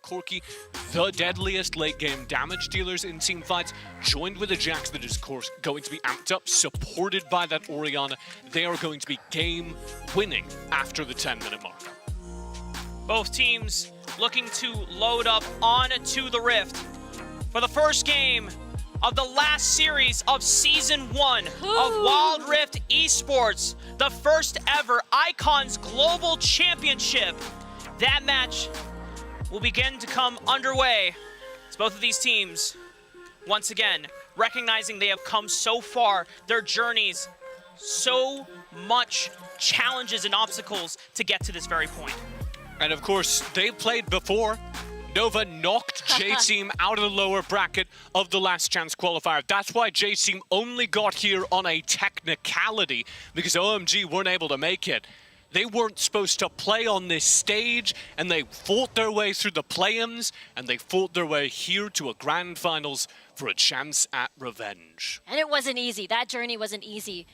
Corki, the deadliest late-game damage dealers in team fights, joined with a Jax that is, of course, going to be amped up, supported by that Orianna. They are going to be game-winning after the 10-minute mark. Both teams looking to load up on to the Rift for the first game of the last series of Season 1 of Wild Rift Esports, the first ever Icons Global Championship. That match will begin to come underway as both of these teams, once again, recognizing they have come so far, their journeys, so much challenges and obstacles to get to this very point. And of course, they've played before. Nova knocked J-Team out of the lower bracket of the last chance qualifier. That's why J-Team only got here on a technicality, because OMG weren't able to make it. They weren't supposed to play on this stage, and they fought their way through the play-ins, and they fought their way here to a grand finals for a chance at revenge. And it wasn't easy. That journey wasn't easy.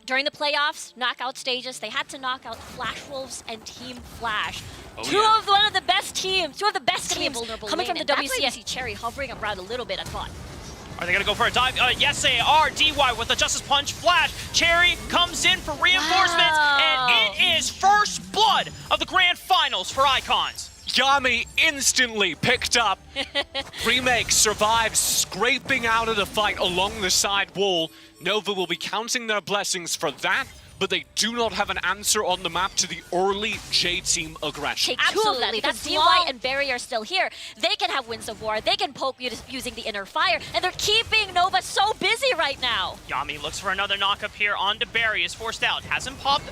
During the playoffs, knockout stages, they had to knock out Flash Wolves and Team Flash. Two of the best teams coming from the WCS. That's why you see Cherry hovering around a little bit, I thought. Are they going to go for a dive? Yes, they are. DY with the Justice Punch. Flash. Cherry comes in for reinforcements, and it is first blood of the grand finals for Icons. Yami instantly picked up. Remake survives, scraping out of the fight along the side wall. Nova will be counting their blessings for that, but they do not have an answer on the map to the early J-Team aggression. Take two of them, because DY and Barry are still here. They can have Winds of War, they can poke using the Inner Fire, and they're keeping Nova so busy right now. Yami looks for another knock-up here onto Barry, is forced out. Hasn't popped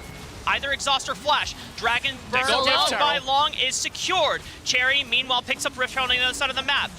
either Exhaust or Flash. Dragon Burn down by Long is secured. Cherry, meanwhile, picks up Rift on the other side of the map.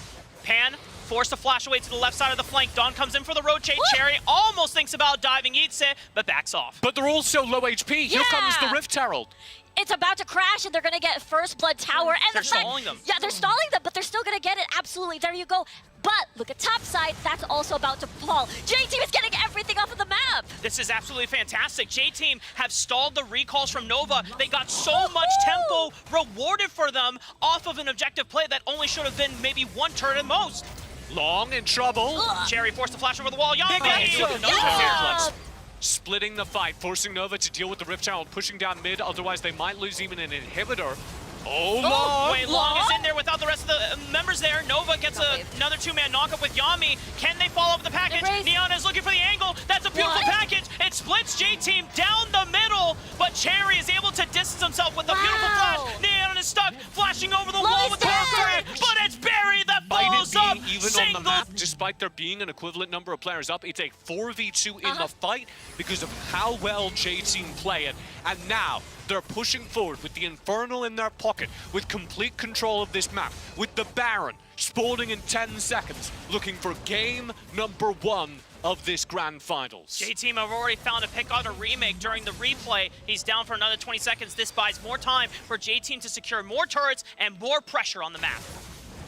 Pan forced to flash away to the left side of the flank. Dawn comes in for the rotate. Cherry almost thinks about diving Itse, but backs off. But they're also low HP. Here comes the Rift Herald. It's about to crash, and they're going to get First Blood Tower. And they're stalling them. Yeah, they're stalling them, but they're still going to get it. Absolutely. There you go. But look at top side. That's also about to fall. J-Team is getting everything off of the map. This is absolutely fantastic. J-Team have stalled the recalls from Nova. They got so much tempo rewarded for them off of an objective play that only should have been maybe one turn at most. Long in trouble. Cherry forced to flash over the wall. Yami! Splitting the fight, forcing Nova to deal with the Rift Herald, pushing down mid, otherwise they might lose even an inhibitor. Long! Wait, Long is in there without the rest of the members there. Nova gets another two-man knock-up with Yami. Can they follow up the package? Neon is looking for the angle. That's a beautiful package. It splits J-Team down the middle, but Cherry is able to distance himself with a beautiful flash. Neon is stuck, flashing over the wall with the Warcry, but it's Barry that follows up. Even on the map, despite there being an equivalent number of players up, it's a 4v2 in the fight because of how well J-Team play it. And now, they're pushing forward with the Infernal in their pocket, with complete control of this map, with the Baron spawning in 10 seconds, looking for game number 1 of this grand finals. J-Team have already found a pick on a remake during the replay. He's down for another 20 seconds. This buys more time for J-Team to secure more turrets and more pressure on the map.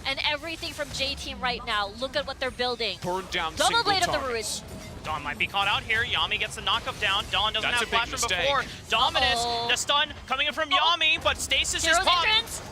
And everything from J-Team right now, look at what they're building. Burn down Double Blade of the Ruins. Dawn might be caught out here. Yami gets the knock-up down. Dawn doesn't have flash from before. Dominus, the stun coming in from Yami, but Stasis is popped.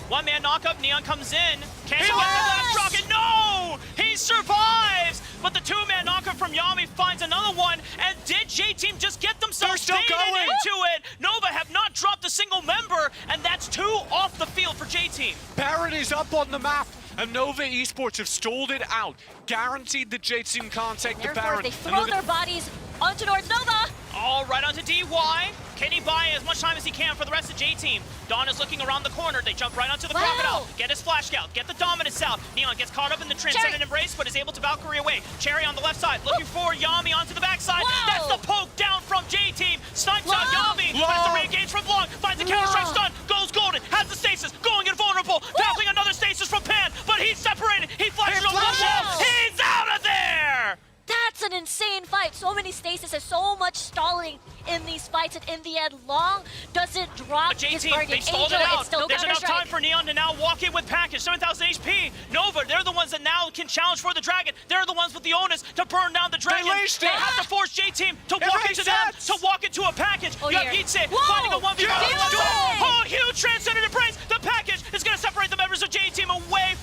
One-man knock-up. Neon comes in. Can he get the last rocket? No! He survives! But the two-man knock-up from Yami finds another one. And did J-Team just get themselves baited into it? Nova have not dropped a single member, and that's 2 off the field for J-Team. Baron is up on the map. And Nova Esports have stalled it out. Guaranteed that J-Team can't take the Baron. They throw their bodies onto towards Nova. All right, onto DY. Can he buy as much time as he can for the rest of J-Team? Dawn is looking around the corner. They jump right onto the Crocodile. Get his flash scout. Get the Dominus out. Neon gets caught up in the Transcendent Embrace, but is able to Valkyrie away. Cherry on the left side, looking for Yami onto the backside. That's the poke down from J-Team. Snipes out Yami, but it's a re-engage from Long. Finds the counter-strike stun. Goes golden. Has the stasis. Going invulnerable. Tapping another stasis from Pan, but he's separated. He flashes over the wall. He's out of there! That's an insane fight. So many stasis and so much stalling in these fights, and in the end, Long doesn't drop his guardian they stalled angel. it out. It's still There's enough time for Neon to now walk in with package. 7,000 HP. Nova, they're the ones that now can challenge for the dragon. They're the ones with the onus to burn down the dragon. They have to force J-Team to walk into them, to walk into a package. You have Itse finding a 1v1. Oh, huge Transcendent Embrace. The package is going to separate the members of J-Team away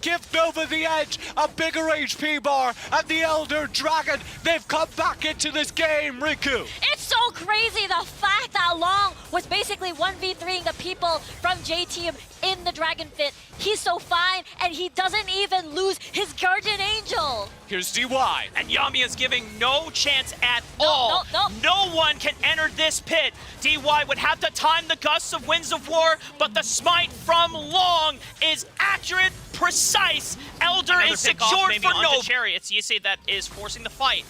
give Nova the edge, a bigger HP bar, and the Elder Dragon. They've come back into this game, Riku. It's so crazy the fact that Long was basically 1v3ing the people from J-Team in the Dragon Fit. He's so fine, and he doesn't even lose his Guardian Angel. Here's DY. And Yami is giving no chance at all. No one can enter this pit. DY would have to time the gusts of Winds of War, but the smite from Long is accurate, precise. Elder is secured for Nova. Cherry. It's Yusei that is forcing the fight.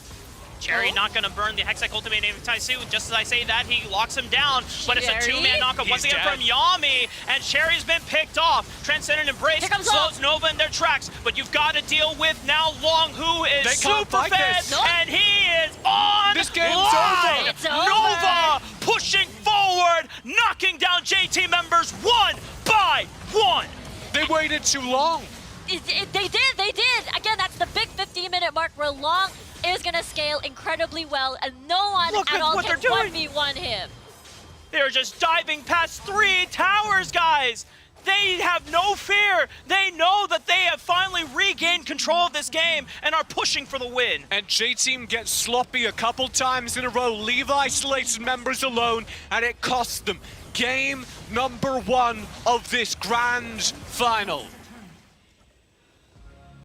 Cherry not going to burn the Hextech ultimate anytime soon. Just as I say that, he locks him down. But it's a two-man knockup once again from Yami. And Cherry's been picked off. Transcendent Embrace slows Nova in their tracks. But you've got to deal with now Long, who is super fed. And he is on This game's line. over. It's over. Nova pushing forward, knocking down JT members one by one. They waited too long. They did. Again, that's the big 15-minute mark where Long is going to scale incredibly well, and no one at all can 1v1 him. They're just diving past 3 towers, guys. They have no fear. They know that they have finally regained control of this game and are pushing for the win. And J-Team gets sloppy a couple times in a row, leave isolated members alone, and it costs them game number 1 of this grand final.